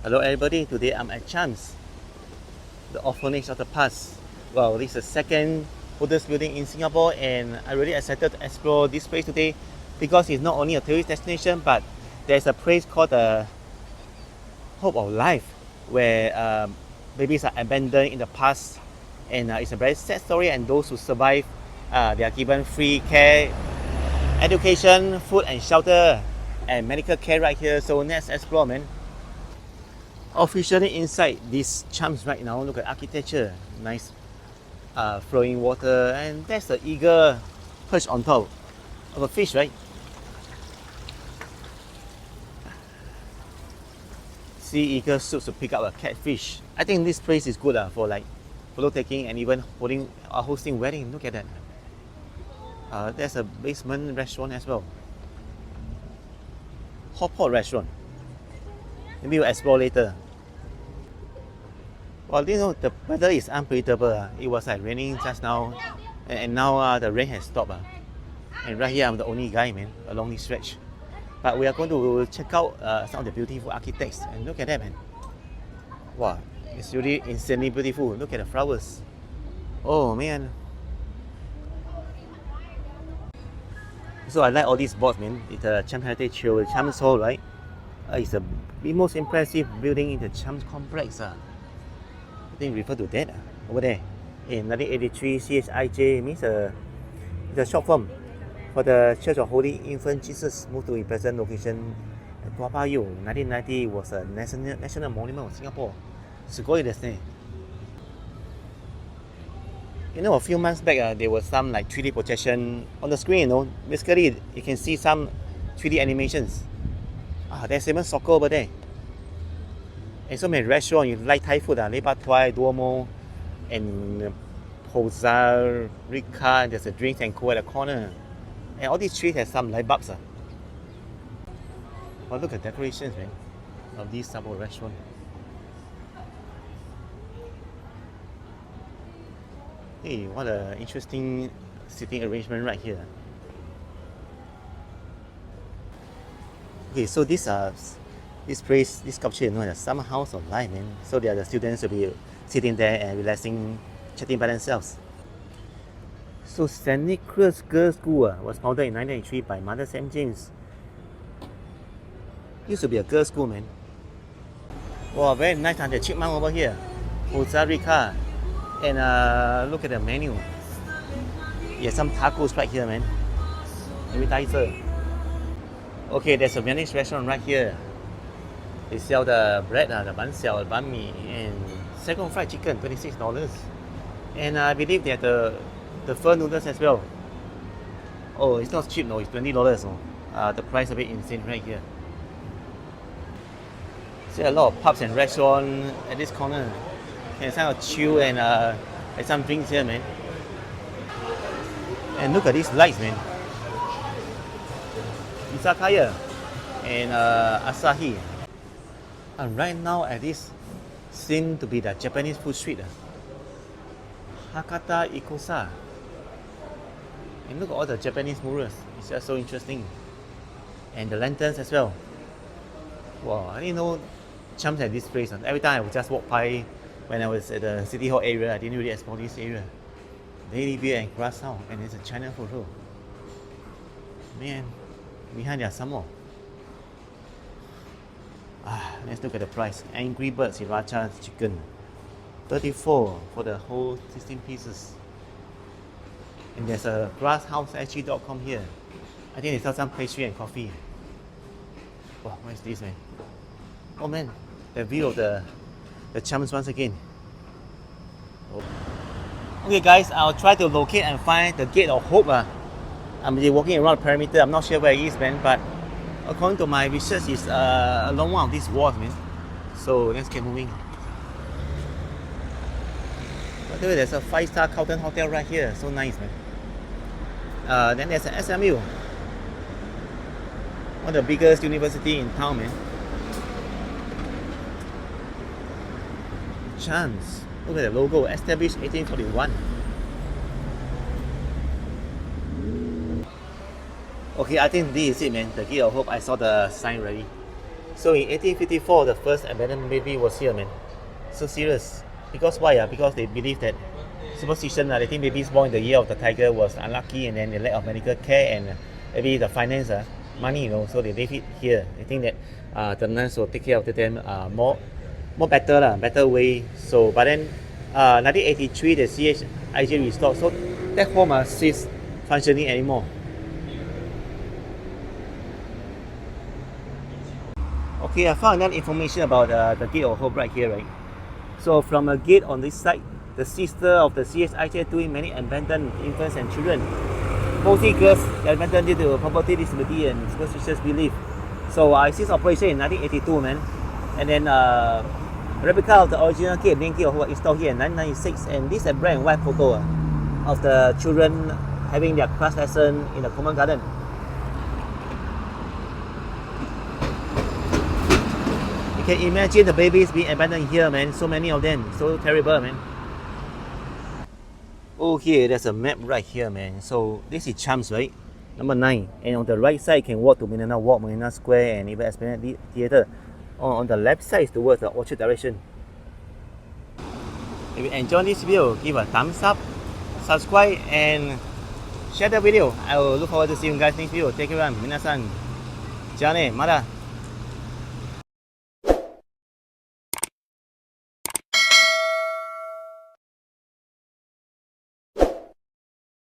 Hello everybody, today I'm at Chijmes, the Orphanage of the past. Well, this is the second oldest building in Singapore and I'm really excited to explore this place today because it's not only a tourist destination but there's a place called the Hope of Life where babies are abandoned in the past and it's a very sad story, and those who survive they are given free care, education, food and shelter and medical care right here. So let's explore, man. Officially inside these Chijmes right now, look at architecture, nice flowing water, and there's the eagle perched on top of a fish, right? Sea eagle suits to pick up a catfish. I think this place is good for like photo taking and even hosting wedding. Look at that. There's a basement restaurant as well. Hot pot restaurant. Maybe we'll explore later. Well, you know, the weather is unpredictable. It was like raining just now, and now the rain has stopped. And right here, I'm the only guy, man, along this stretch. But we are going to check out some of the beautiful architects. And look at that, man. Wow, it's really insanely beautiful. Look at the flowers. Oh, man. So I like all these boards, man. It's a Chijmes Heritage Trail, Chijmes Hall, right? It's the most impressive building in the Chijmes complex. I think refer to that over there. In 1983, CHIJ means it's a short form for the Church of Holy Infant Jesus, moved to its present location at Tua Payoh. 1990 was a national monument of Singapore. すごいですね. You know, a few months back, there was some like 3D projection on the screen. You know, basically you can see some 3D animations. There's even soccer over there. And so many restaurants, you like Thai food, Lepak Twai, Duomo, and Poza, Rika, and there's a drink and co at the corner. And all these trees have some light bulbs. Well, look at decorations, man, of these type of restaurant. Hey, what an interesting seating arrangement right here. Okay, so this place, this sculpture, you know, the summer house of life, man. So the students will be sitting there and relaxing, chatting by themselves. So St. Nicholas Girls' School was founded in 1983 by Mother St. James. Used to be a girls' school, man. Wow, very nice. The chipmunk over here, Costa Rica, and look at the menu. Yeah, some tacos right here, man. Appetizer. Okay, there's a Vietnamese restaurant right here. They sell the bread, the bánh xèo, bánh mì, and second fried chicken, $26. And I believe they have the pho noodles as well. Oh, it's not cheap, no, it's $20. No. The price a bit insane right here. See a lot of pubs and restaurants at this corner. You can kind of chill and have some drinks here, man. And look at these lights, man. Izakaya and Asahi. And right now at this seems to be the Japanese food street. Hakata Ikosa. And look at all the Japanese murals. It's just so interesting. And the lanterns as well. Wow, I didn't know Chijmes had this place. Every time I would just walk by when I was at the City Hall area, I didn't really explore this area. Daily beer and grass house, and it's a China food too. Man, behind there are some more. Let's look at the price. Angry Bird Sriracha chicken, $34 for the whole 16 pieces. And there's a grasshouseSG.com here. I think they sell some pastry and coffee. Wow, what is this, man? Oh man, the view of the Chijmes once again. Oh. Okay guys, I'll try to locate and find the Gate of Hope. I'm walking around the perimeter. I'm not sure where it is, man, but according to my research, it's along one of these walls, man. So let's get moving. By the way, there's a 5-star Carlton Hotel right here. So nice, man. Then there's an SMU, one of the biggest university in town, man. Chijmes. Look at the logo. Established 1841. Okay, I think this is it, man. The Gate of Hope. I saw the sign already. So in 1854, the first abandoned baby was here, man. So serious. Because why? Because they believe that superstition. They think babies born in the year of the tiger was unlucky, and then the lack of medical care and maybe the finance, money, so they leave it here. They think that the nurse will take care of them better way. So, but then 1983, the CHIJ restored. So that home ceased functioning anymore. Okay, I found enough information about the Gate of Hope right here, right? So from a gate on this side, the sister of the CHIJ doing many abandoned infants and children. Mostly girls abandoned due to poverty, disability, and superstitious belief. So I ceased operation in 1982, man. And then replica of the original gate, main gate of Hope, installed here in 1996. And this is a black and white photo of the children having their class lesson in the common garden. You can imagine the babies being abandoned here, man. So many of them. So terrible, man. Okay, there's a map right here, man. So this is Chijmes, right? Number 9. And on the right side, you can walk to Marina Walk, Marina Square, and even Esplanade Theatre. On the left side is towards the Orchard direction. If you enjoyed this video, give a thumbs up, subscribe, and share the video. I will look forward to seeing you guys next video. Take care, minasan. じゃあね、まだ。